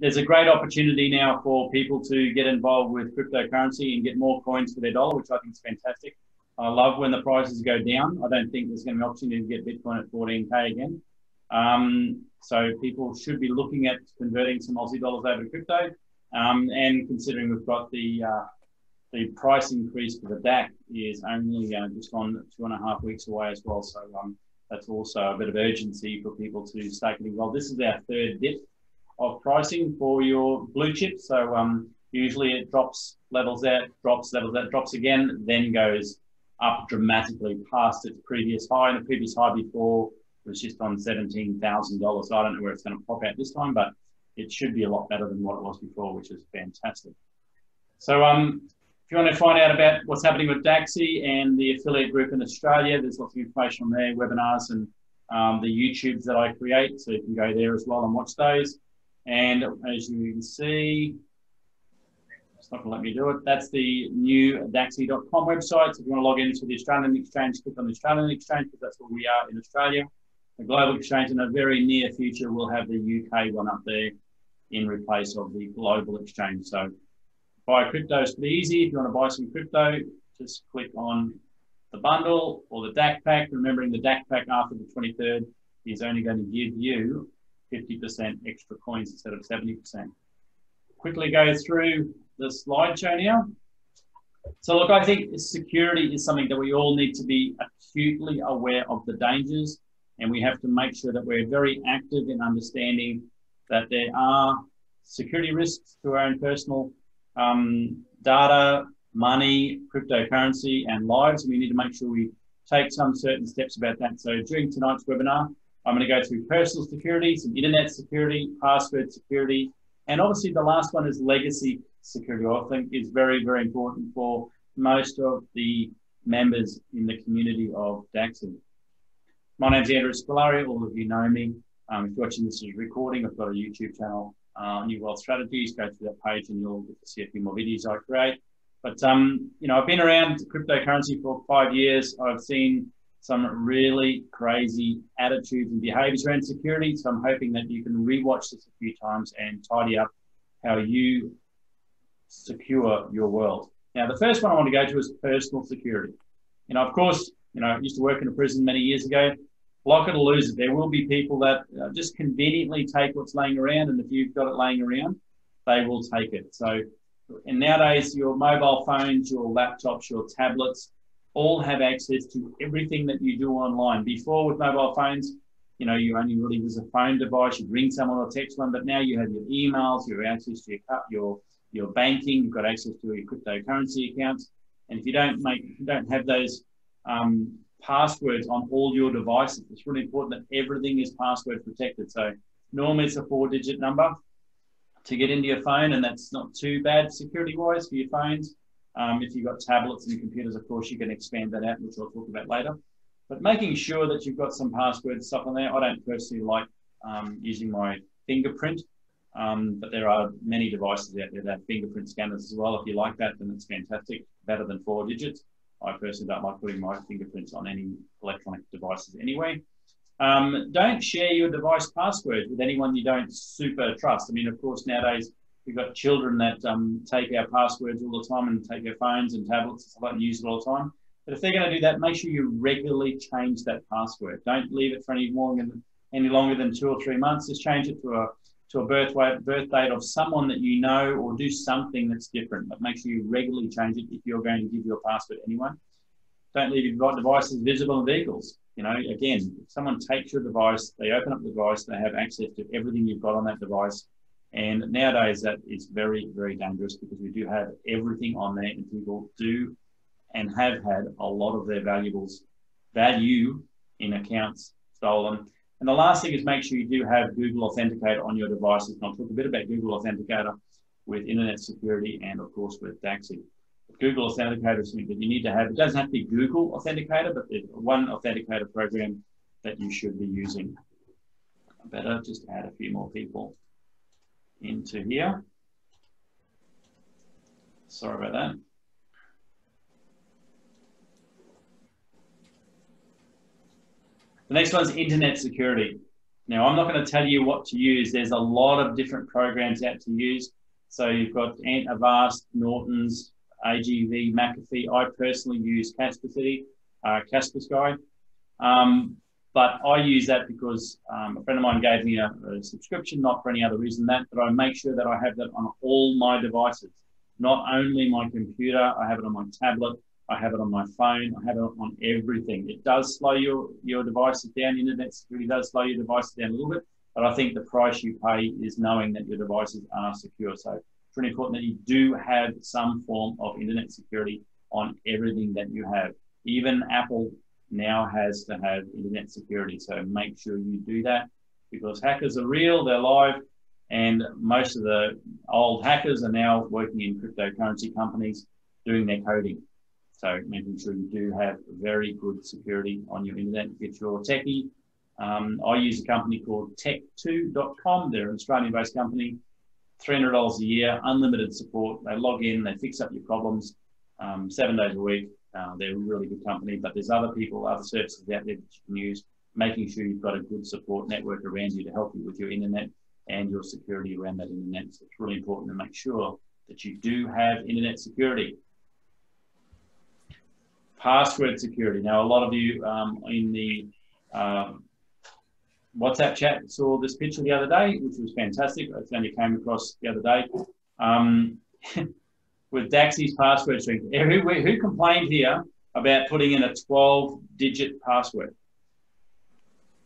there's a great opportunity now for people to get involved with cryptocurrency and get more coins for their dollar, which I think is fantastic. I love when the prices go down. I don't think there's going to be an opportunity to get Bitcoin at 14K again. So people should be looking at converting some Aussie dollars over to crypto. And considering we've got the price increase for the DAC is only just on 2.5 weeks away as well. So that's also a bit of urgency for people to start getting involved. This is our third dip of pricing for your blue chips. So usually it drops, levels out, drops, levels out, drops again, then goes up dramatically past its previous high. And the previous high before was just on $17,000. So I don't know where it's going to pop out this time, but it should be a lot better than what it was before, which is fantastic. So if you want to find out about what's happening with Daxi and the affiliate group in Australia, there's lots of information on there, webinars and the YouTubes that I create. So you can go there as well and watch those. And as you can see, it's not going to let me do it. That's the new Daxi.com website. So if you want to log into the Australian exchange, click on the Australian exchange because that's where we are in Australia. The global exchange in a very near future will have the UK one up there in replace of the global exchange. So buy crypto is pretty easy. If you want to buy some crypto, just click on the bundle or the DAC pack. Remembering the DAC pack after the 23rd is only going to give you 50% extra coins instead of 70%. Quickly go through the slideshow now. So look, I think security is something that we all need to be acutely aware of the dangers, and we have to make sure that we're very active in understanding that there are security risks to our own personal data, money, cryptocurrency, and lives. And we need to make sure we take some certain steps about that. So during tonight's webinar, I'm going to go through personal security, some internet security, password security, and obviously the last one is legacy security, I think is very, very important for most of the members in the community of Daxi. My name's Andrew Scalari. All of you know me. If you're watching this as a recording, I've got a YouTube channel, New Wealth Strategies. Go through that page and you'll get to see a few more videos I create. But, you know, I've been around cryptocurrency for 5 years. I've seen some really crazy attitudes and behaviors around security. So I'm hoping that you can rewatch this a few times and tidy up how you secure your world. Now, the first one I want to go to is personal security. You know, of course, you know, I used to work in a prison many years ago. Lock it or lose it. There will be people that just conveniently take what's laying around, and if you've got it laying around, they will take it. So, and nowadays, your mobile phones, your laptops, your tablets, all have access to everything that you do online. Before, with mobile phones, you know, you only really was a phone device. You'd ring someone or text one, but now you have your emails, you have access to your banking, you've got access to your cryptocurrency accounts, and if you don't have those passwords on all your devices, it's really important that everything is password protected. So normally it's a 4-digit number to get into your phone, and that's not too bad security-wise for your phones. If you've got tablets and computers, of course, you can expand that out, which I'll talk about later. But making sure that you've got some password stuff on there. I don't personally like using my fingerprint, but there are many devices out there that have fingerprint scanners as well. If you like that, then it's fantastic, better than 4 digits. I personally don't like putting my fingerprints on any electronic devices anyway. Don't share your device password with anyone you don't super trust. I mean, of course, nowadays, we've got children that take our passwords all the time and take our phones and tablets and stuff like that and use it all the time. But if they're going to do that, make sure you regularly change that password. Don't leave it for any longer than 2 or 3 months. Just change it to a birth date of someone that you know, or do something that's different. But make sure you regularly change it if you're going to give your password to anyone. Don't leave your devices visible in vehicles. You know, again, if someone takes your device, they open up the device, they have access to everything you've got on that device. And nowadays that is very, very dangerous because we do have everything on there, and people do and have had a lot of their value in accounts stolen. And the last thing is make sure you do have Google Authenticator on your devices. And I'll talk a bit about Google Authenticator with internet security and, of course, with Daxi. Google Authenticator is something that you need to have. It doesn't have to be Google Authenticator, but there's one authenticator program that you should be using. I better just add a few more people into here. Sorry about that. The next one is internet security. Now, I'm not going to tell you what to use. There's a lot of different programs out to use. So you've got Avast, Norton's, AGV, McAfee. I personally use Kaspersky. But I use that because a friend of mine gave me a subscription, not for any other reason than that, but I make sure that I have that on all my devices. Not only my computer, I have it on my tablet, I have it on my phone, I have it on everything. It does slow your devices down. Internet security does slow your devices down a little bit, but I think the price you pay is knowing that your devices are secure. So it's really important that you do have some form of internet security on everything that you have. Even Apple now has to have internet security. So make sure you do that, because hackers are real, they're live, and most of the old hackers are now working in cryptocurrency companies doing their coding. So making sure you do have very good security on your internet. If you're techie, I use a company called tech2.com. They're an Australian-based company, $300 a year, unlimited support. They log in, they fix up your problems 7 days a week. They're a really good company, but there's other people, other services out there that you can use, making sure you've got a good support network around you to help you with your internet and your security around that internet. So it's really important to make sure that you do have internet security. Password security. Now, a lot of you in the WhatsApp chat saw this picture the other day, which was fantastic. I only came across the other day. With Daxy's password string. Who complained here about putting in a 12-digit password?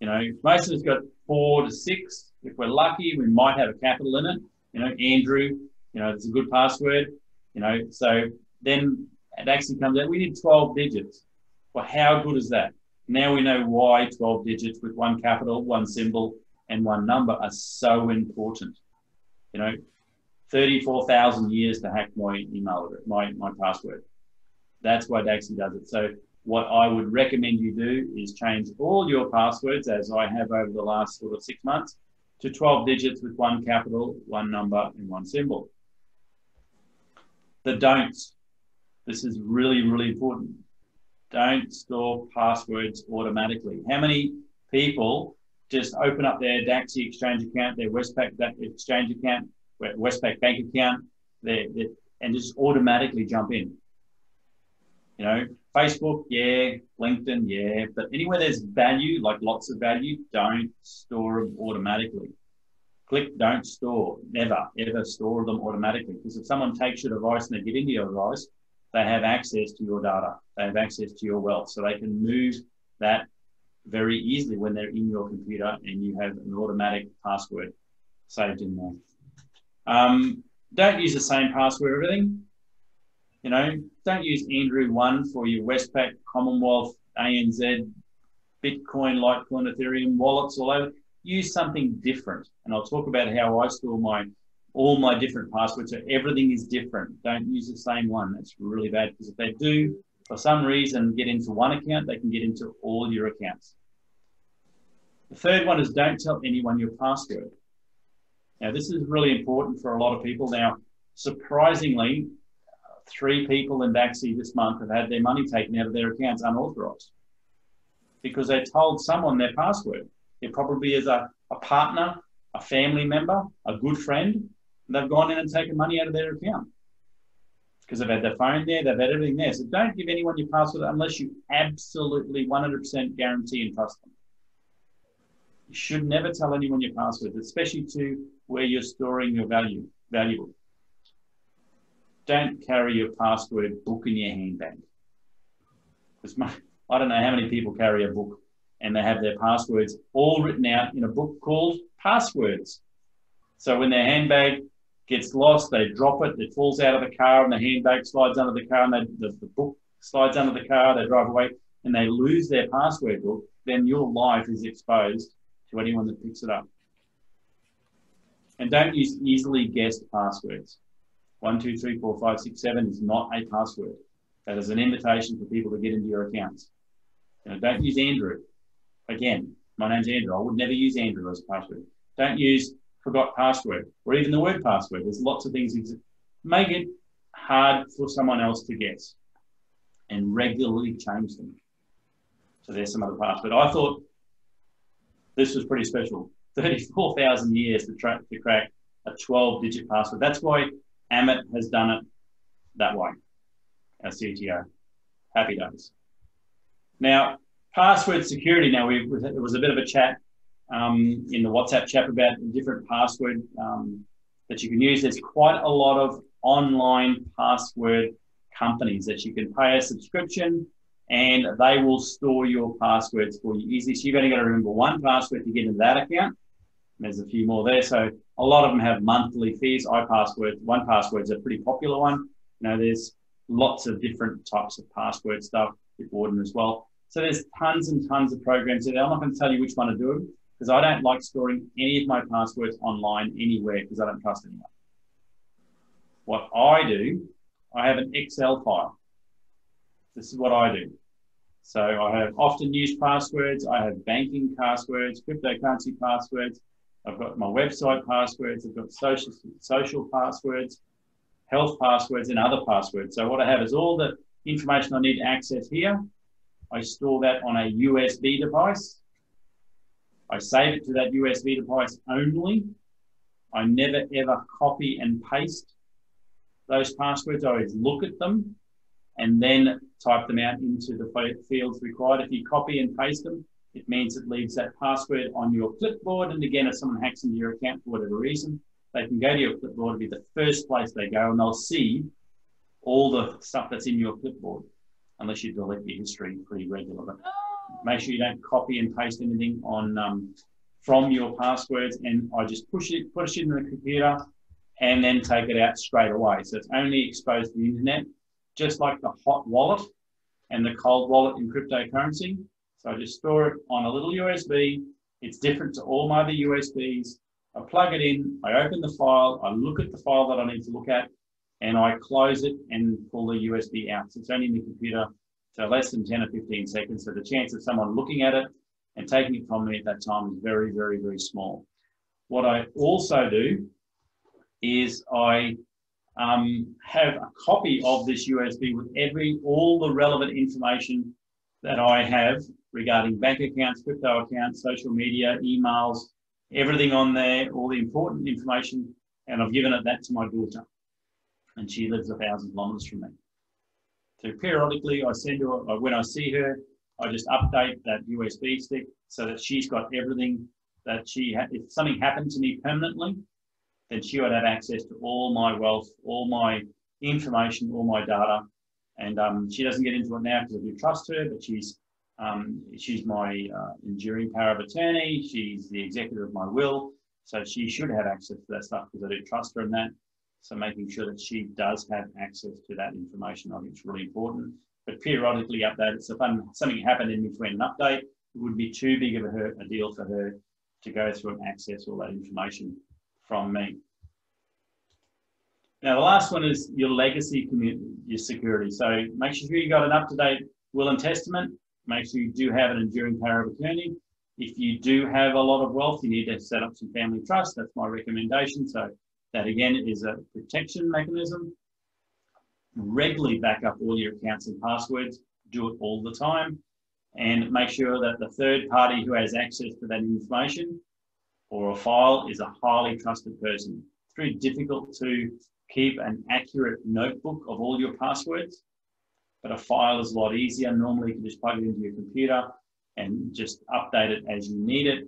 You know, most of us got 4 to 6. If we're lucky, we might have a capital in it. You know, Andrew, you know, it's a good password. You know, so then Daxy comes out, we need 12 digits. Well, how good is that? Now we know why 12 digits with one capital, one symbol, and one number are so important. You know, 34,000 years to hack my email address, my password. That's why Daxy does it. So what I would recommend you do is change all your passwords, as I have over the last sort of 6 months, to 12 digits with one capital, one number, and one symbol. The don'ts. This is really, really important. Don't store passwords automatically. How many people just open up their Daxy Exchange account, their Westpac Exchange account, Westpac bank account, and just automatically jump in? You know, Facebook, yeah, LinkedIn, yeah, but anywhere there's value, like lots of value, don't store them automatically. Click don't store. Never, ever store them automatically, because if someone takes your device and they get into your device, they have access to your data. They have access to your wealth, so they can move that very easily when they're in your computer and you have an automatic password saved in there. Don't use the same password for everything. You know, don't use Andrew1 for your Westpac, Commonwealth, ANZ, Bitcoin, Litecoin, Ethereum wallets all over. Use something different. And I'll talk about how I store all my different passwords. So everything is different. Don't use the same one. That's really bad, because if they do, for some reason, get into one account, they can get into all your accounts. The third one is don't tell anyone your password. Now, this is really important for a lot of people. Now, surprisingly, 3 people in Daxy this month have had their money taken out of their accounts unauthorized because they told someone their password. It probably is a partner, a family member, a good friend, and they've gone in and taken money out of their account because they've had their phone there, they've had everything there. So don't give anyone your password unless you absolutely 100% guarantee and trust them. You should never tell anyone your password, especially to where you're storing your valuable. Don't carry your password book in your handbag. Because I don't know how many people carry a book and they have their passwords all written out in a book called Passwords. So when their handbag gets lost, they drop it, it falls out of the car, and the handbag slides under the car, and the book slides under the car, they drive away, and they lose their password book, then your life is exposed to anyone that picks it up. And don't use easily guessed passwords. 1, 2, 3, 4, 5, 6, 7 is not a password. That is an invitation for people to get into your accounts. You know, don't use Andrew. Again, my name's Andrew. I would never use Andrew as a password. Don't use forgot password or even the word password. There's lots of things. Make it hard for someone else to guess and regularly change them. So there's some other password. I thought this was pretty special. 34,000 years to crack a 12-digit password. That's why Amit has done it that way, our CTO. Happy days. Now, password security. Now, it was a bit of a chat in the WhatsApp chat about different password that you can use. There's quite a lot of online password companies that you can pay a subscription and they will store your passwords for you easily. So you've only got to remember one password to get into that account. There's a few more there. So a lot of them have monthly fees. 1Password is a pretty popular one. You know, there's lots of different types of password stuff, Bitwarden as well. So there's tons and tons of programs there. I'm not going to tell you which one to do because I don't like storing any of my passwords online anywhere because I don't trust anyone. What I do, I have an Excel file. This is what I do. So I have often used passwords. I have banking passwords, cryptocurrency passwords. I've got my website passwords. I've got social passwords, health passwords, and other passwords. So what I have is all the information I need to access here. I store that on a USB device. I save it to that USB device only. I never ever copy and paste those passwords. I always look at them and then type them out into the fields required. If you copy and paste them, it means it leaves that password on your clipboard. And again, if someone hacks into your account for whatever reason, they can go to your clipboard. It'll be the first place they go and they'll see all the stuff that's in your clipboard, unless you delete your history pretty regularly. But make sure you don't copy and paste anything on from your passwords. And I just push it in the computer and then take it out straight away. So it's only exposed to the internet, just like the hot wallet and the cold wallet in cryptocurrency. So I just store it on a little USB. It's different to all my other USBs. I plug it in, I open the file, I look at the file that I need to look at, and I close it and pull the USB out. So it's only in the computer, so less than 10 or 15 seconds. So the chance of someone looking at it and taking it from me at that time is very, very, very small. What I also do is I have a copy of this USB with all the relevant information that I have regarding bank accounts, crypto accounts, social media, emails, everything on there, all the important information, and I've given that to my daughter, and she lives 1,000 kilometres from me. So periodically, I send her, when I see her, I just update that USB stick so that she's got everything that if something happened to me permanently, then she would have access to all my wealth, all my information, all my data. And she doesn't get into it now because I do trust her, but she's my enduring power of attorney. She's the executor of my will. So she should have access to that stuff because I do trust her in that. So making sure that she does have access to that information, I think it's really important. But periodically update it. So if something happened in between an update, it would be too big of a deal for her to go through and access all that information from me. Now, the last one is your legacy your security. So make sure you got an up-to-date will and testament. Make sure you do have an enduring power of attorney. If you do have a lot of wealth, you need to set up some family trust. That's my recommendation. So that, again, is a protection mechanism. Regularly back up all your accounts and passwords. Do it all the time. And make sure that the third party who has access to that information or a file is a highly trusted person. It's very difficult to keep an accurate notebook of all your passwords, but a file is a lot easier. Normally, you can just plug it into your computer and just update it as you need it.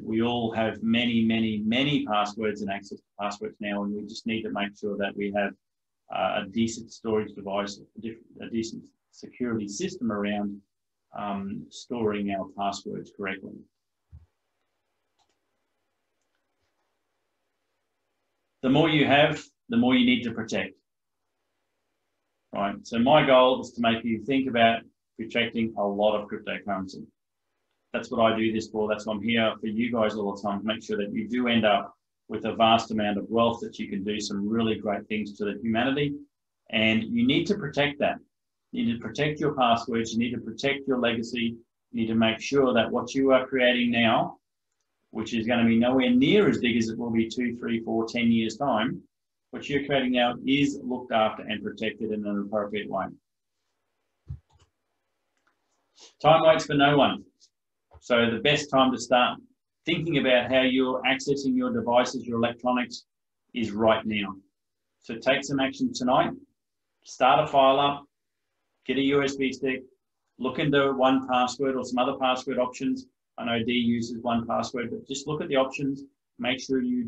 We all have many, many, many passwords and access to passwords now, and we just need to make sure that we have a decent storage device, a decent security system around storing our passwords correctly. The more you have, the more you need to protect, right? So my goal is to make you think about protecting a lot of cryptocurrency. That's what I do this for. That's why I'm here for you guys all the time, to make sure that you do end up with a vast amount of wealth that you can do some really great things to the humanity. And you need to protect that. You need to protect your passwords. You need to protect your legacy. You need to make sure that what you are creating now, which is going to be nowhere near as big as it will be 2, 3, 4, 10 years' time, what you're creating now is looked after and protected in an appropriate way. Time waits for no one. So the best time to start thinking about how you're accessing your devices, your electronics, is right now. So take some action tonight. Start a file up, get a USB stick, look into 1Password or some other password options. I know Dee uses 1Password, but just look at the options. Make sure you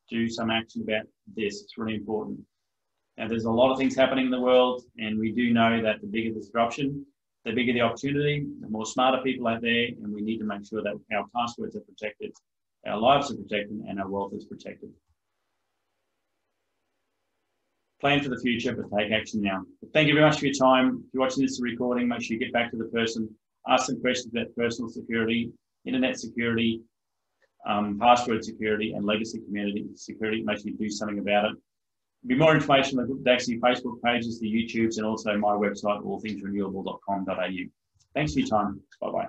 do some action about this. It's really important. Now, there's a lot of things happening in the world, and we do know that the bigger the disruption, the bigger the opportunity, the more smarter people out there, and we need to make sure that our passwords are protected, our lives are protected, and our wealth is protected. Plan for the future, but take action now. Thank you very much for your time. If you're watching this recording, make sure you get back to the person, ask some questions about personal security, internet security, password security, and legacy community security. Make sure you do something about it. There'll be more information on the DAXI Facebook pages, the YouTubes, and also my website, allthingsrenewable.com.au. Thanks for your time. Bye-bye.